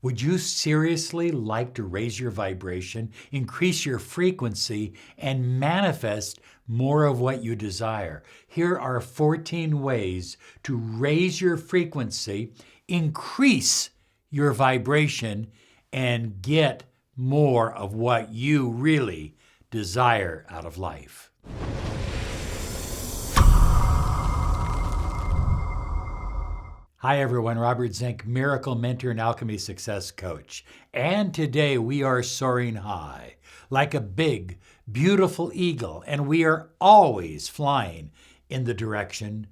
Would you seriously like to raise your vibration, increase your frequency, and manifest more of what you desire? Here are 14 ways to raise your frequency, increase your vibration, and get more of what you really desire out of life. Hi everyone, Robert Zink, Miracle Mentor and Alchemy Success Coach. And today we are soaring high, like a big, beautiful eagle, and we are always flying in the direction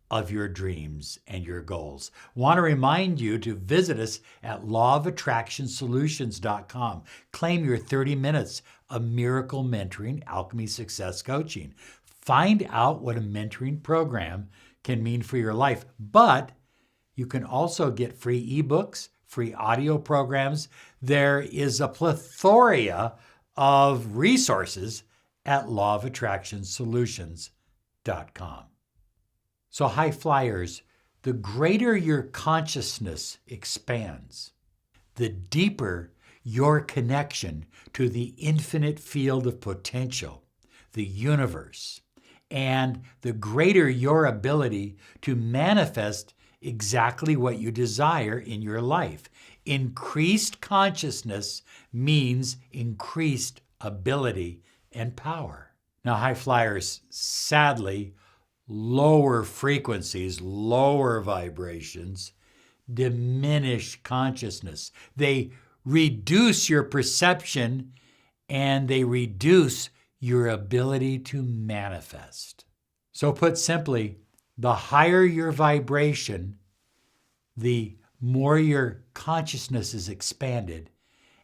of your dreams and your goals. Want to remind you to visit us at lawofattractionsolutions.com. Claim your 30 minutes of miracle mentoring, alchemy success coaching. Find out what a mentoring program can mean for your life, but you can also get free ebooks, free audio programs. There is a plethora of resources at lawofattractionsolutions.com. So high flyers, the greater your consciousness expands, the deeper your connection to the infinite field of potential, the universe, and the greater your ability to manifest exactly what you desire in your life. Increased consciousness means increased ability and power. Now, high flyers, sadly, lower frequencies, lower vibrations, diminish consciousness. They reduce your perception and they reduce your ability to manifest. So put simply, the higher your vibration, the more your consciousness is expanded,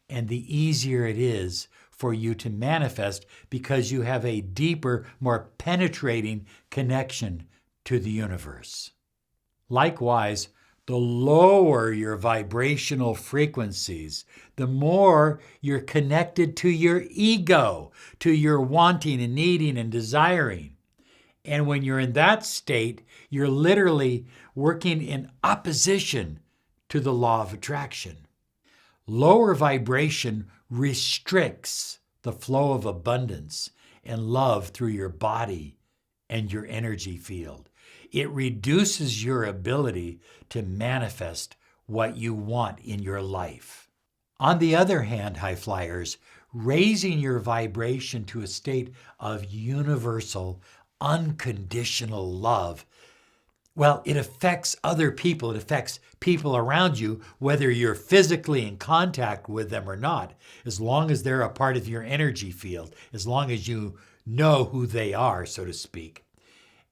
and the easier it is for you to manifest because you have a deeper, more penetrating connection to the universe. Likewise, the lower your vibrational frequencies, the more you're connected to your ego, to your wanting and needing and desiring. And when you're in that state, you're literally working in opposition to the law of attraction. Lower vibration restricts the flow of abundance and love through your body and your energy field. It reduces your ability to manifest what you want in your life. On the other hand, high flyers, raising your vibration to a state of universal, unconditional love, well, it affects other people. It affects people around you, whether you're physically in contact with them or not, as long as they're a part of your energy field, as long as you know who they are, so to speak.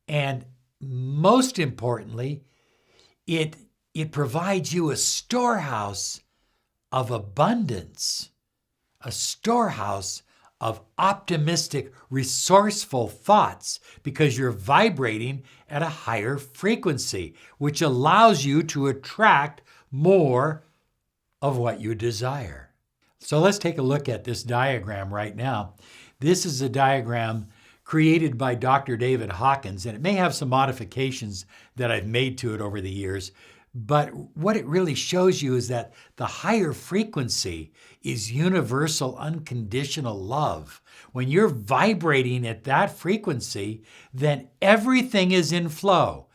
And most importantly, it provides you a storehouse of abundance, a storehouse of optimistic, resourceful thoughts because you're vibrating at a higher frequency, which allows you to attract more of what you desire. So let's take a look at this diagram right now. This is a diagram created by Dr. David Hawkins, and it may have some modifications that I've made to it over the years. But what it really shows you is that the higher frequency is universal, unconditional love. When you're vibrating at that frequency, then everything is in flow.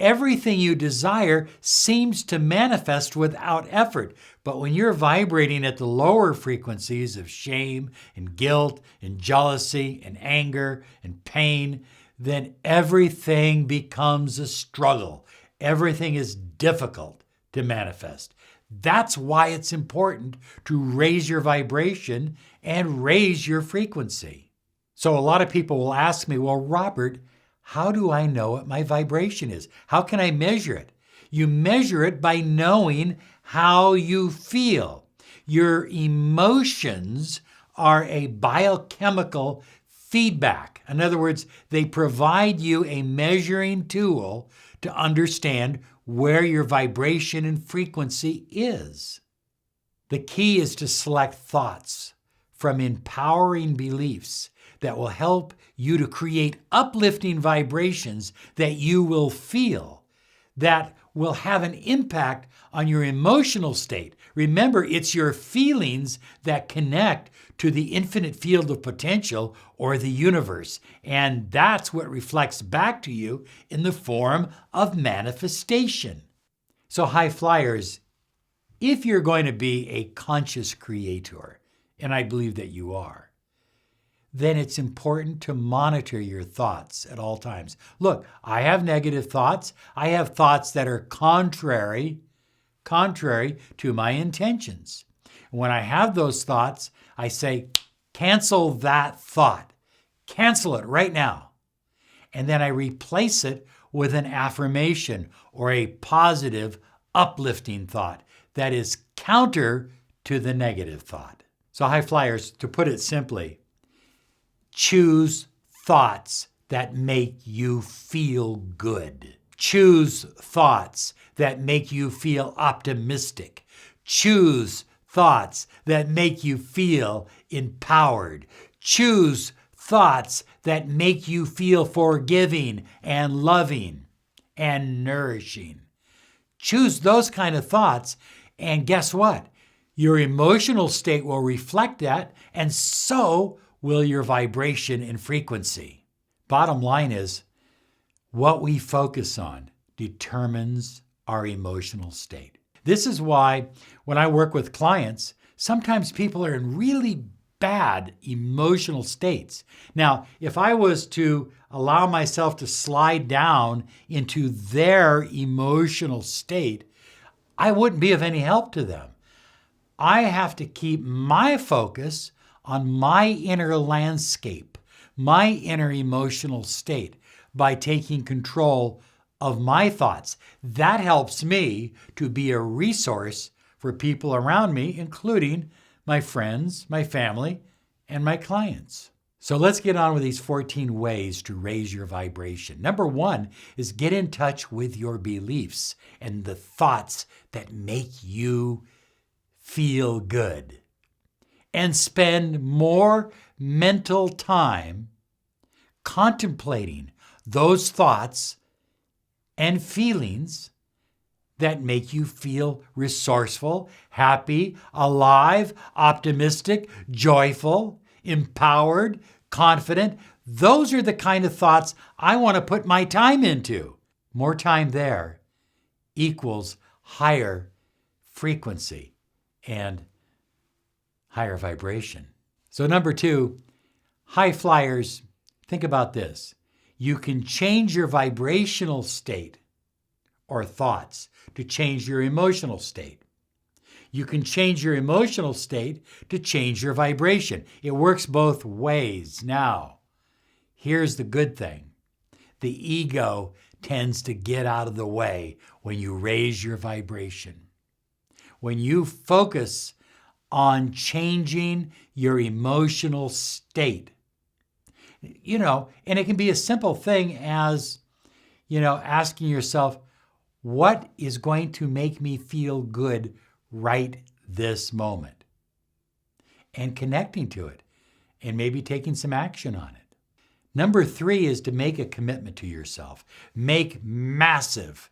Everything you desire seems to manifest without effort. But when you're vibrating at the lower frequencies of shame and guilt and jealousy and anger and pain, then everything becomes a struggle. Everything is difficult to manifest. That's why it's important to raise your vibration and raise your frequency. So a lot of people will ask me, well, Robert, how do I know what my vibration is? How can I measure it? You measure it by knowing how you feel. Your emotions are a biochemical feedback. In other words, they provide you a measuring tool to understand where your vibration and frequency is. The key is to select thoughts from empowering beliefs that will help you to create uplifting vibrations that you will feel, that will have an impact on your emotional state. Remember, it's your feelings that connect to the infinite field of potential or the universe. And that's what reflects back to you in the form of manifestation. So high flyers, if you're going to be a conscious creator, and I believe that you are, then it's important to monitor your thoughts at all times. Look, I have negative thoughts. I have thoughts that are contrary to my intentions. When I have those thoughts, I say, cancel that thought. Cancel it right now. And then I replace it with an affirmation or a positive, uplifting thought that is counter to the negative thought. So high flyers, to put it simply, choose thoughts that make you feel good. Choose thoughts that make you feel optimistic. Choose thoughts that make you feel empowered. Choose thoughts that make you feel forgiving and loving and nourishing. Choose those kind of thoughts, and guess what? Your emotional state will reflect that, and so will your vibration and frequency. Bottom line is, what we focus on determines our emotional state. This is why when I work with clients, sometimes people are in really bad emotional states. Now, if I was to allow myself to slide down into their emotional state, I wouldn't be of any help to them. I have to keep my focus on my inner landscape, my inner emotional state, by taking control of my thoughts. That helps me to be a resource for people around me, including my friends, my family, and my clients. So let's get on with these 14 ways to raise your vibration. Number 1 is get in touch with your beliefs and the thoughts that make you feel good. And spend more mental time contemplating those thoughts and feelings that make you feel resourceful, happy, alive, optimistic, joyful, empowered, confident. Those are the kind of thoughts I want to put my time into. More time there equals higher frequency and higher vibration. So number 2, high flyers, think about this. You can change your vibrational state or thoughts to change your emotional state. You can change your emotional state to change your vibration. It works both ways. Now, here's the good thing. The ego tends to get out of the way when you raise your vibration. When you focus on changing your emotional state. And it can be a simple thing as, asking yourself, what is going to make me feel good right this moment? And connecting to it and maybe taking some action on it. Number 3 is to make a commitment to yourself. Make massive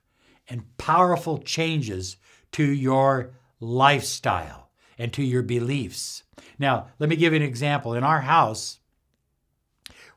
and powerful changes to your lifestyle and to your beliefs. Now, let me give you an example. In our house,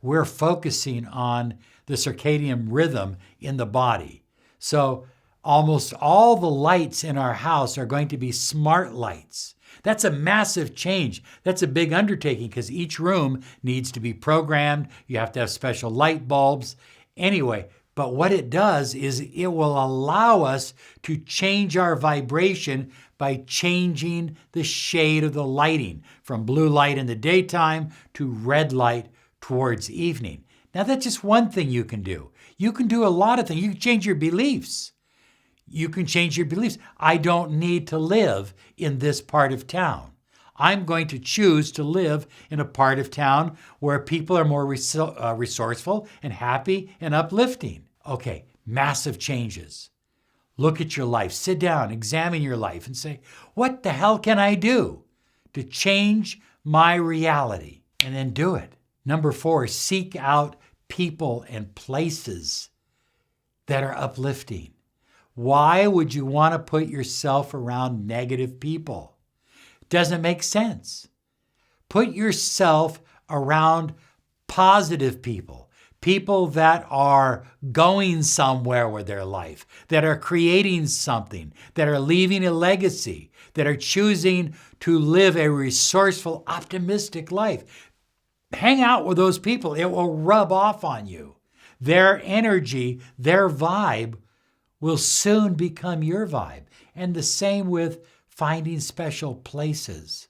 we're focusing on the circadian rhythm in the body. So almost all the lights in our house are going to be smart lights. That's a massive change. That's a big undertaking because each room needs to be programmed. You have to have special light bulbs. Anyway, but what it does is it will allow us to change our vibration by changing the shade of the lighting from blue light in the daytime to red light towards evening. Now, that's just one thing you can do. You can do a lot of things. You can change your beliefs. You can change your beliefs. I don't need to live in this part of town. I'm going to choose to live in a part of town where people are more resourceful and happy and uplifting. Okay, massive changes. Look at your life. Sit down, examine your life and say, what the hell can I do to change my reality? And then do it. Number 4, seek out people and places that are uplifting. Why would you want to put yourself around negative people? It doesn't make sense. Put yourself around positive people, people that are going somewhere with their life, that are creating something, that are leaving a legacy, that are choosing to live a resourceful, optimistic life. Hang out with those people. It will rub off on you. Their energy, their vibe will soon become your vibe. And the same with finding special places.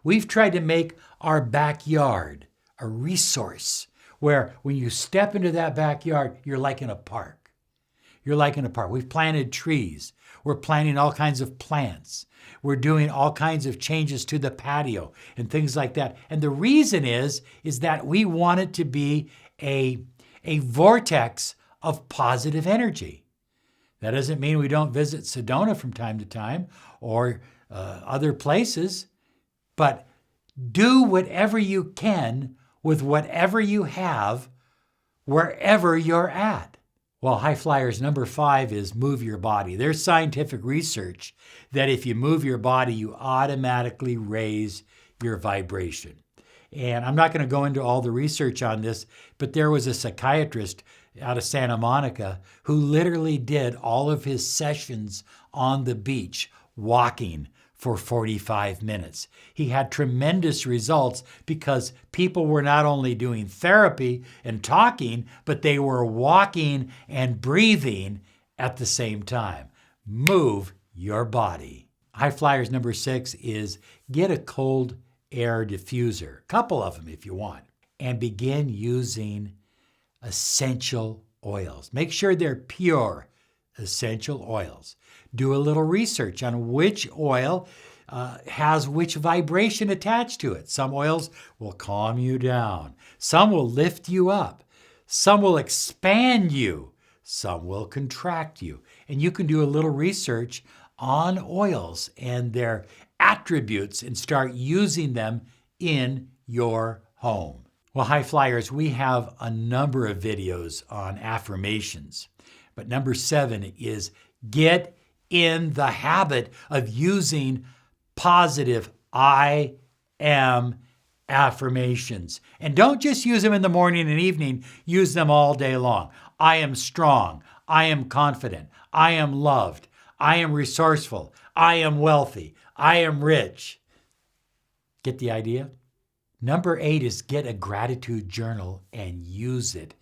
We've tried to make our backyard a resource where when you step into that backyard, you're like in a park. You're like in a park. We've planted trees. We're planting all kinds of plants. We're doing all kinds of changes to the patio and things like that. And the reason is that we want it to be a vortex of positive energy. That doesn't mean we don't visit Sedona from time to time or other places, but do whatever you can with whatever you have, wherever you're at. Well, high flyers, number 5 is move your body. There's scientific research that if you move your body, you automatically raise your vibration. And I'm not going to go into all the research on this, but there was a psychiatrist out of Santa Monica who literally did all of his sessions on the beach walking for 45 minutes. He had tremendous results because people were not only doing therapy and talking, but they were walking and breathing at the same time. Move your body. High flyers, number 6 is get a cold air diffuser, a couple of them if you want, and begin using essential oils. Make sure they're pure essential oils. Do a little research on which oil has which vibration attached to it. Some oils will calm you down. Some will lift you up. Some will expand you. Some will contract you. And you can do a little research on oils and their attributes and start using them in your home. Well, high flyers, we have a number of videos on affirmations, but number 7 is get in the habit of using positive I am affirmations. And don't just use them in the morning and evening, use them all day long. I am strong. I am confident. I am loved. I am resourceful. I am wealthy. I am rich. Get the idea? Number 8 is get a gratitude journal and use it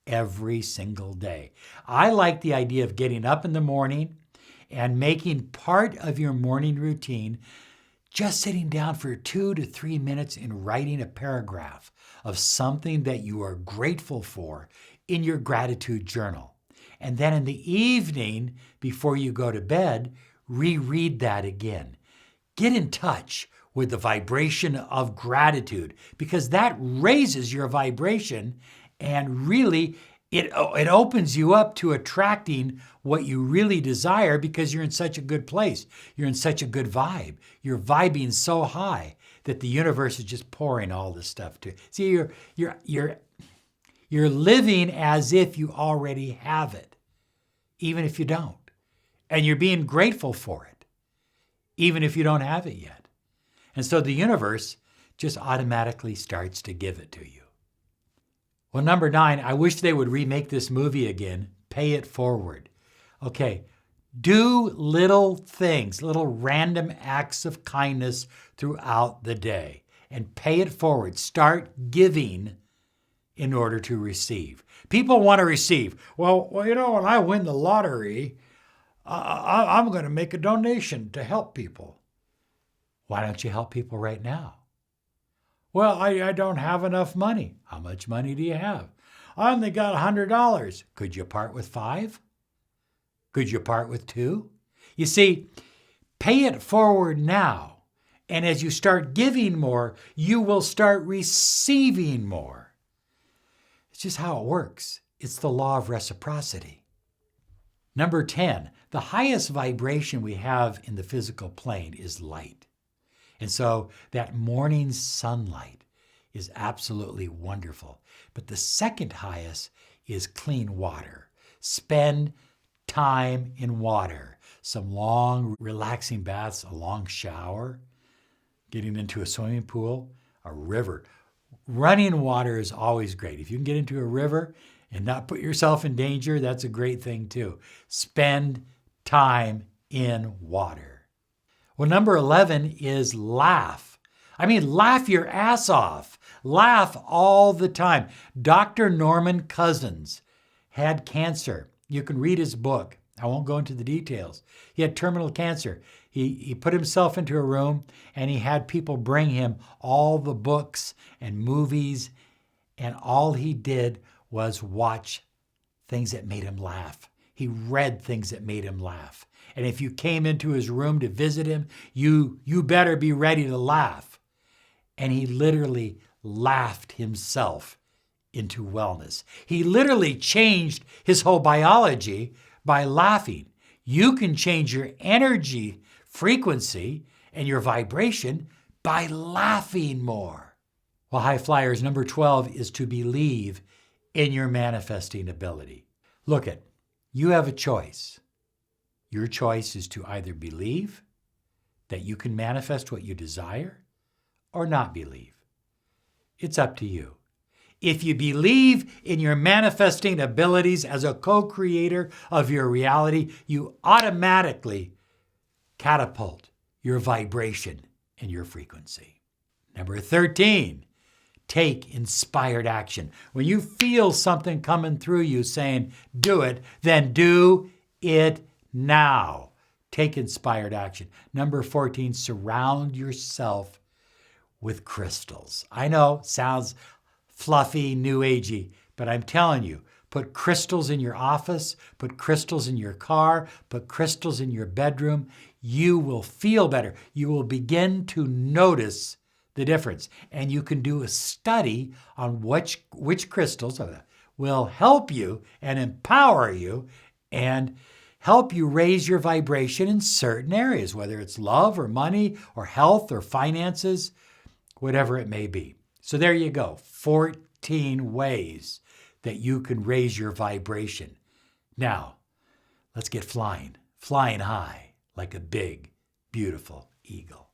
every single day. I like the idea of getting up in the morning and making part of your morning routine just sitting down for 2 to 3 minutes and writing a paragraph of something that you are grateful for in your gratitude journal. And then in the evening, before you go to bed, reread that again. Get in touch with the vibration of gratitude because that raises your vibration and really it opens you up to attracting what you really desire because you're in such a good place. You're in such a good vibe. You're vibing so high that the universe is just pouring all this stuff to you. See, you're living as if you already have it, even if you don't. And you're being grateful for it, even if you don't have it yet. And so the universe just automatically starts to give it to you. Well, number 9, I wish they would remake this movie again. Pay it forward. Okay, do little things, little random acts of kindness throughout the day and pay it forward. Start giving in order to receive. People want to receive. Well, when I win the lottery, I'm going to make a donation to help people. Why don't you help people right now? Well, I don't have enough money. How much money do you have? I only got $100. Could you part with 5? Could you part with 2? You see, pay it forward now. And as you start giving more, you will start receiving more. It's just how it works. It's the law of reciprocity. Number 10, the highest vibration we have in the physical plane is light. And so that morning sunlight is absolutely wonderful. But the second highest is clean water. Spend time in water. Some long, relaxing baths, a long shower, getting into a swimming pool, a river. Running water is always great. If you can get into a river and not put yourself in danger, that's a great thing too. Spend time in water. Well, number 11 is laugh. I mean, laugh your ass off. Laugh all the time. Dr. Norman Cousins had cancer. You can read his book. I won't go into the details. He had terminal cancer. He put himself into a room and he had people bring him all the books and movies, and all he did was watch things that made him laugh. He read things that made him laugh. And if you came into his room to visit him, you better be ready to laugh. And he literally laughed himself into wellness. He literally changed his whole biology by laughing. You can change your energy frequency and your vibration by laughing more. Well, high flyers, number 12 is to believe in your manifesting ability. Look it, you have a choice. Your choice is to either believe that you can manifest what you desire or not believe. It's up to you. If you believe in your manifesting abilities as a co-creator of your reality, you automatically catapult your vibration and your frequency. Number 13, take inspired action. When you feel something coming through you saying, do it, then do it now. Take inspired action. Number 14, surround yourself with crystals. I know, sounds fluffy, new agey, but I'm telling you, put crystals in your office, put crystals in your car, put crystals in your bedroom. You will feel better. You will begin to notice the difference. And you can do a study on which crystals will help you and empower you and help you raise your vibration in certain areas, whether it's love or money or health or finances, whatever it may be. So there you go, 14 ways that you can raise your vibration. Now, let's get flying high like a big, beautiful eagle.